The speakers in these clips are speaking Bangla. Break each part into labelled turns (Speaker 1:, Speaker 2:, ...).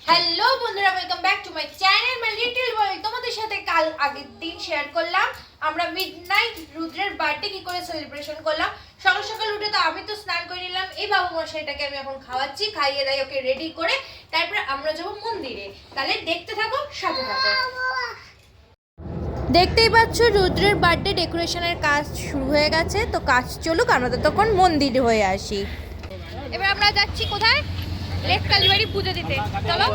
Speaker 1: হ্যালো বন্ধুরা, welcome back to my channel my little world. তোমাদের সাথে কাল আগের দিন শেয়ার করলাম আমরা মিডনাইট রুদ্রের বার্থডে কি করে সেলিব্রেশন করলাম। সকাল সকাল উঠে তো আমি তো স্নান করে নিলাম, এই বাবু মশাইটাকে আমি এখন খাওয়াচ্ছি, খাইয়ে দাই ওকে রেডি করে, তারপরে আমরা যাবো মন্দিরে। তাহলে দেখতে থাকো, সাথে থাকো। দেখতেই পাচ্ছ রুদ্রের বার্থডে ডেকোরেশনের কাজ শুরু হয়ে গেছে, তো কাজ চলুক, আমরা তো তখন মন্দিরে হয়ে আসি। এবার আমরা যাচ্ছি কোথায়? লেক কালীবাড়ি পুজো দিতে। চলো।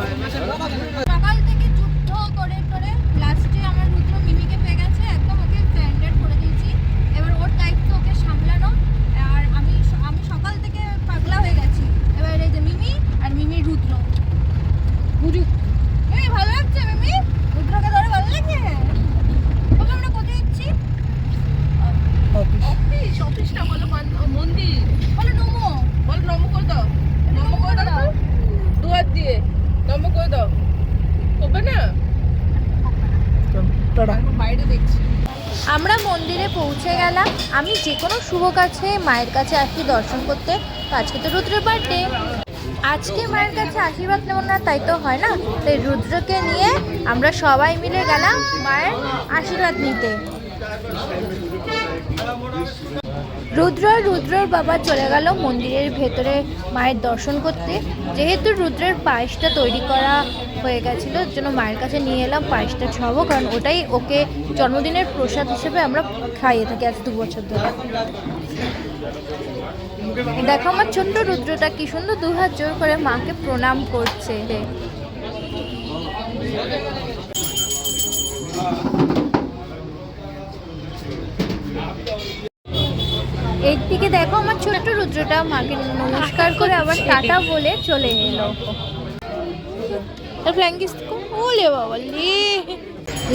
Speaker 1: সকাল থেকে যুদ্ধ করে করে লাস্টে আমার রুদ্র মিমিকে পেয়ে গেছে, একদম ওকে স্ট্যান্ডার্ড করে দিয়েছি। এবার ওর দায়িত্ব ওকে সামলানো, আর আমি সকাল থেকে পাগলা হয়ে গেছি। এবার এই যে মিমি আর মিমির রুদ্র বুঝুক। মিমি ভালো লাগছে? মিমি রুদ্রকে ধরে ভালো লাগছে? ওকে আমরা কোথায় যাচ্ছি? অফিসটা বলো, মন্দির বলো, নমো বলো, নমো করে দাও, নমো করে দাও, দু হাত দিয়ে নমো করে দাও, হবে না? বাইরে দেখছি। আমরা মন্দিরে পৌঁছে গেলাম। আমি যে কোনো শুভ কাছে মায়ের কাছে আসি দর্শন করতে। আজকে তো রুদ্রের বার্থডে, আজকে মায়ের কাছে আশীর্বাদ নেব না তাই তো হয় না। তাই রুদ্রকে নিয়ে আমরা সবাই মিলে গেলাম মায়ের আশীর্বাদ নিতে। রুদ্রর বাবা চলে গেল মন্দিরের ভেতরে মায়ের দর্শন করতে। যেহেতু রুদ্রের পায়েসটা তৈরি করা হয়ে গেছিলো, ওর জন্য মায়ের কাছে নিয়ে এলাম পায়েসটা খাবো, কারণ ওটাই ওকে জন্মদিনের প্রসাদ হিসেবে আমরা খাইয়ে থাকি আজ 2 বছর ধরে। দেখো আমার ছোট্ট রুদ্রটা কি সুন্দর 2 হাত জোর করে মাকে প্রণাম করছে। একদিকে দেখো আমার ছোট্ট রুদ্রটা মাকে নমস্কার করে আবার টাটা বলে চলে এলো।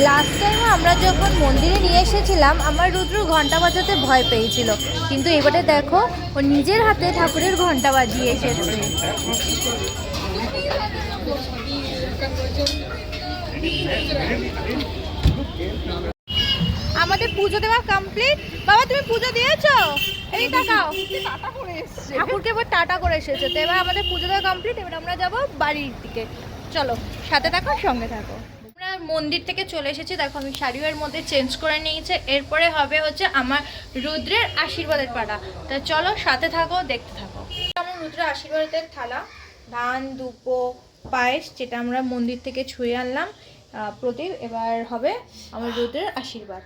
Speaker 1: লাস্ট টাইম আমরা যখন মন্দিরে নিয়ে এসেছিলাম আমার রুদ্র ঘন্টা বাজাতে ভয় পেয়েছিল, কিন্তু এবারে দেখো ও নিজের হাতে ঠাকুরের ঘন্টা বাজিয়ে এসেছে। আমাদের পুজো দেওয়া কমপ্লিট। বাবা তুমি পুজো দিয়েছো? এই টাকাও ঠাকুরকে এবার টাটা করে এসেছে। তো এবার আমাদের পুজো দেওয়া কমপ্লিট, এবার আমরা যাব বাড়ির দিকে। চলো সাথে থাকো, সঙ্গে থাকো। আমরা মন্দির থেকে চলে এসেছি, দেখো আমি শাড়ির মধ্যে চেঞ্জ করে নিয়েছি। এরপরে হবে হচ্ছে আমার রুদ্রের আশীর্বাদের পালা। তা চলো সাথে থাকো, দেখতে থাকো। আমার রুদ্রের আশীর্বাদের থালা, ধান দুপো পায়েস, যেটা আমরা মন্দির থেকে ছুঁয়ে আনলাম প্রদীপ। এবার হবে আমার রুদ্রের আশীর্বাদ।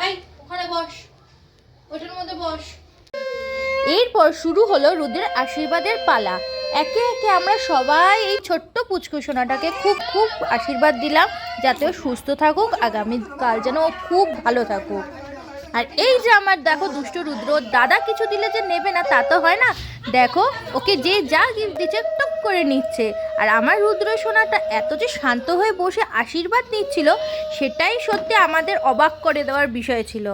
Speaker 1: এই ওখানে বস, ওটার মধ্যে বস। এরপর শুরু হলো রুদ্রের আশীর্বাদের পালা। একে একে আমরা সবাই এই ছোট্ট পুচকুসোনাটাকে খুব খুব আশীর্বাদ দিলাম, যাতে ও সুস্থ থাকুক, আগামীকাল যেন ও খুব ভালো থাকুক। আর এই যে আমার দেখো দুষ্ট রুদ্র, দাদা কিছু দিলে যে নেবে না তা তো হয় না। দেখো ওকে যে যা গিফট দিচ্ছে টপ করে নিচ্ছে। আর আমার রুদ্র সোনাটা এত যে শান্ত হয়ে বসে আশীর্বাদ নিচ্ছিল, সেটাই সত্যি আমাদের অবাক করে দেওয়ার বিষয় ছিল।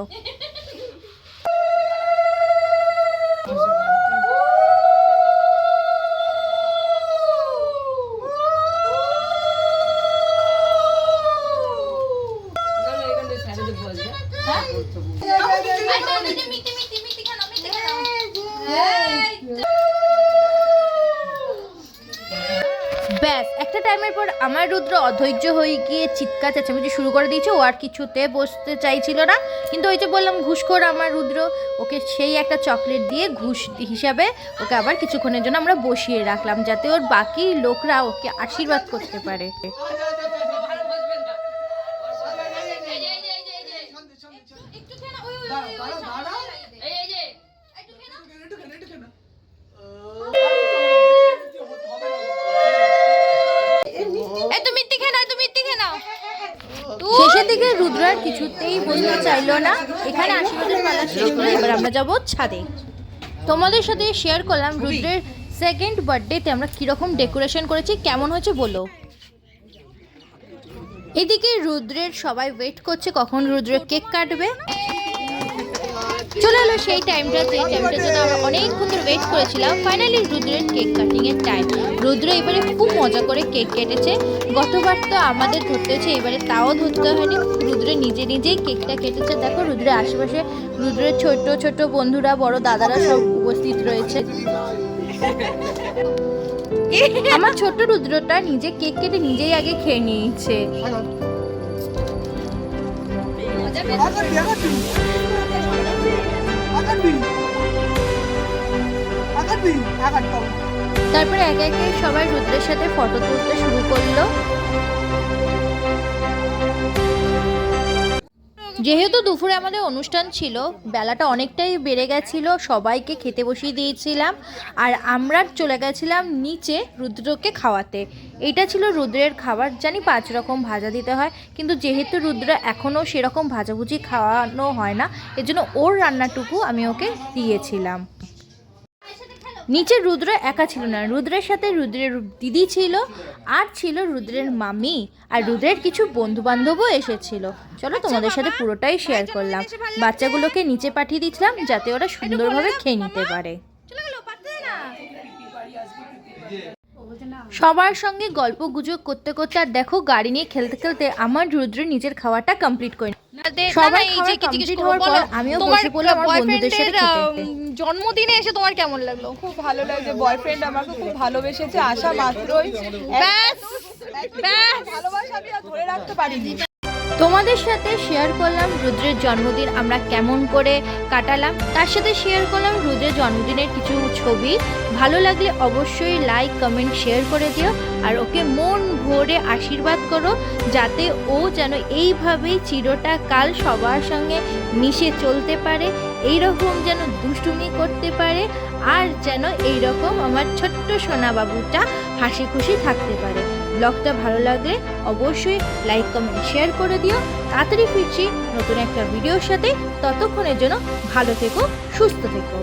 Speaker 1: ব্যাস একটা টাইমের পর আমার রুদ্র অধৈর্য হয়ে গিয়ে চিৎকার চেঁচামেচি শুরু করে দিয়েছে। ও আর কিছুতে বসতে চাইছিল না, কিন্তু ওই যে বললাম ঘুষখোর আমার রুদ্র, ওকে সেই একটা চকলেট দিয়ে ঘুষ হিসাবে ওকে আবার কিছুক্ষণের জন্য আমরা বসিয়ে রাখলাম, যাতে ওর বাকি লোকরা ওকে আশীর্বাদ করতে পারে। শেষের দিকে রুদ্র আর কিছুতেই বলতে চাইলো না। এখানে আশীর্বাদের পালা শেষ করে এবার আমরা যাবো ছাদে। তোমাদের সাথে শেয়ার করলাম রুদ্রের সেকেন্ড বার্থডেতে আমরা কিরকম ডেকোরেশন করেছি, কেমন হয়েছে বলো। এদিকে রুদ্রের সবাই ওয়েট করছে কখন রুদ্রের কেক কাটবে। চলে এলো সেই টাইমটা, যে টাইমটার জন্য আমরা অনেকক্ষণ ধরে ওয়েট করেছিলাম। ফাইনালি রুদ্রের কেক কাটিং এর টাইম। রুদ্র এবারে খুব মজা করে কেক কেটেছে। গতবার তো আমাদের ধরতে হয়েছে, এবারে তাও ধরতে হয়নি। রুদ্র নিজে নিজেই কেকটা কেটেছে। দেখো রুদ্রের আশেপাশে রুদ্রের ছোট ছোট বন্ধুরা, বড় দাদারা সব উপস্থিত রয়েছে। আমার ছোট্ট রুদ্রটা নিজে কেক কেটে নিজেই আগে খেয়ে নিয়েছে। তারপরে একে একে সবাই রুদ্রের সাথে ফটো তুলতে শুরু করলো। যেহেতু দুপুরে আমাদের অনুষ্ঠান ছিল, বেলাটা অনেকটাই বেড়ে গেছিল, সবাইকে খেতে বসিয়ে দিয়েছিলাম। আর আমরা চলে গেছিলাম নিচে রুদ্রকে খাওয়াতে। এইটা ছিল রুদ্রের খাবার। জানি 5 রকম ভাজা দিতে হয়, কিন্তু যেহেতু রুদ্র এখনও সেরকম ভাজাভুজি খাওয়ানো হয় না, এজন্য ওর রান্নাটুকু আমি ওকে দিয়েছিলাম। নিচে রুদ্র একা ছিল না, রুদ্রের সাথে রুদ্রের দিদি ছিল, আর ছিল রুদ্রের মামি, আর রুদ্রের কিছু বন্ধু বান্ধবও এসেছিল। চলো তোমাদের সাথে পুরোটাই শেয়ার করলাম। বাচ্চাগুলোকে নিচে পাঠিয়ে দিয়েছিলাম যাতে ওরা সুন্দরভাবে খেয়ে নিতে পারে। সবার সঙ্গে গল্প গুজব করতে করতে আর দেখো গাড়ি নিয়ে খেলতে খেলতে আমার রুদ্র নিজের খাওয়াটা কমপ্লিট করে সবাই কমপ্লিট হওয়ার পর আমিও বসে পড়লাম আমার বন্ধুদের সাথে খেতে।
Speaker 2: জন্মদিনে এসে তোমার কেমন লাগলো? খুব ভালো লাগছে। বয়ফ্রেন্ড আমাকে খুব ভালোবেসেছে, আসা মাত্রই ব্যাস ভালোবাসা আমি আর ধরে রাখতে পারিনি।
Speaker 1: তোমাদের সাথে শেয়ার করলাম রুদ্রের জন্মদিন আমরা কেমন করে কাটালাম, তার সাথে শেয়ার করলাম রুদ্রের জন্মদিনের কিছু ছবি। ভালো লাগলে অবশ্যই লাইক কমেন্ট শেয়ার করে দিও, আর ওকে মন ভরে আশীর্বাদ করো যাতে ও যেন এইভাবেই চিরটা কাল সবার সঙ্গে মিশে চলতে পারে, এইরকম যেন দুষ্টুমি করতে পারে, আর যেন এইরকম আমার ছোট্ট সোনা বাবুটা হাসি খুশি থাকতে পারে। ব্লগটা ভালো লাগলে অবশ্যই লাইক কমেন্ট শেয়ার করে দিও। তাড়াতাড়ি ফিরছি নতুন একটা ভিডিওর সাথে, ততক্ষণের জন্য ভালো থেকো, সুস্থ থেকো।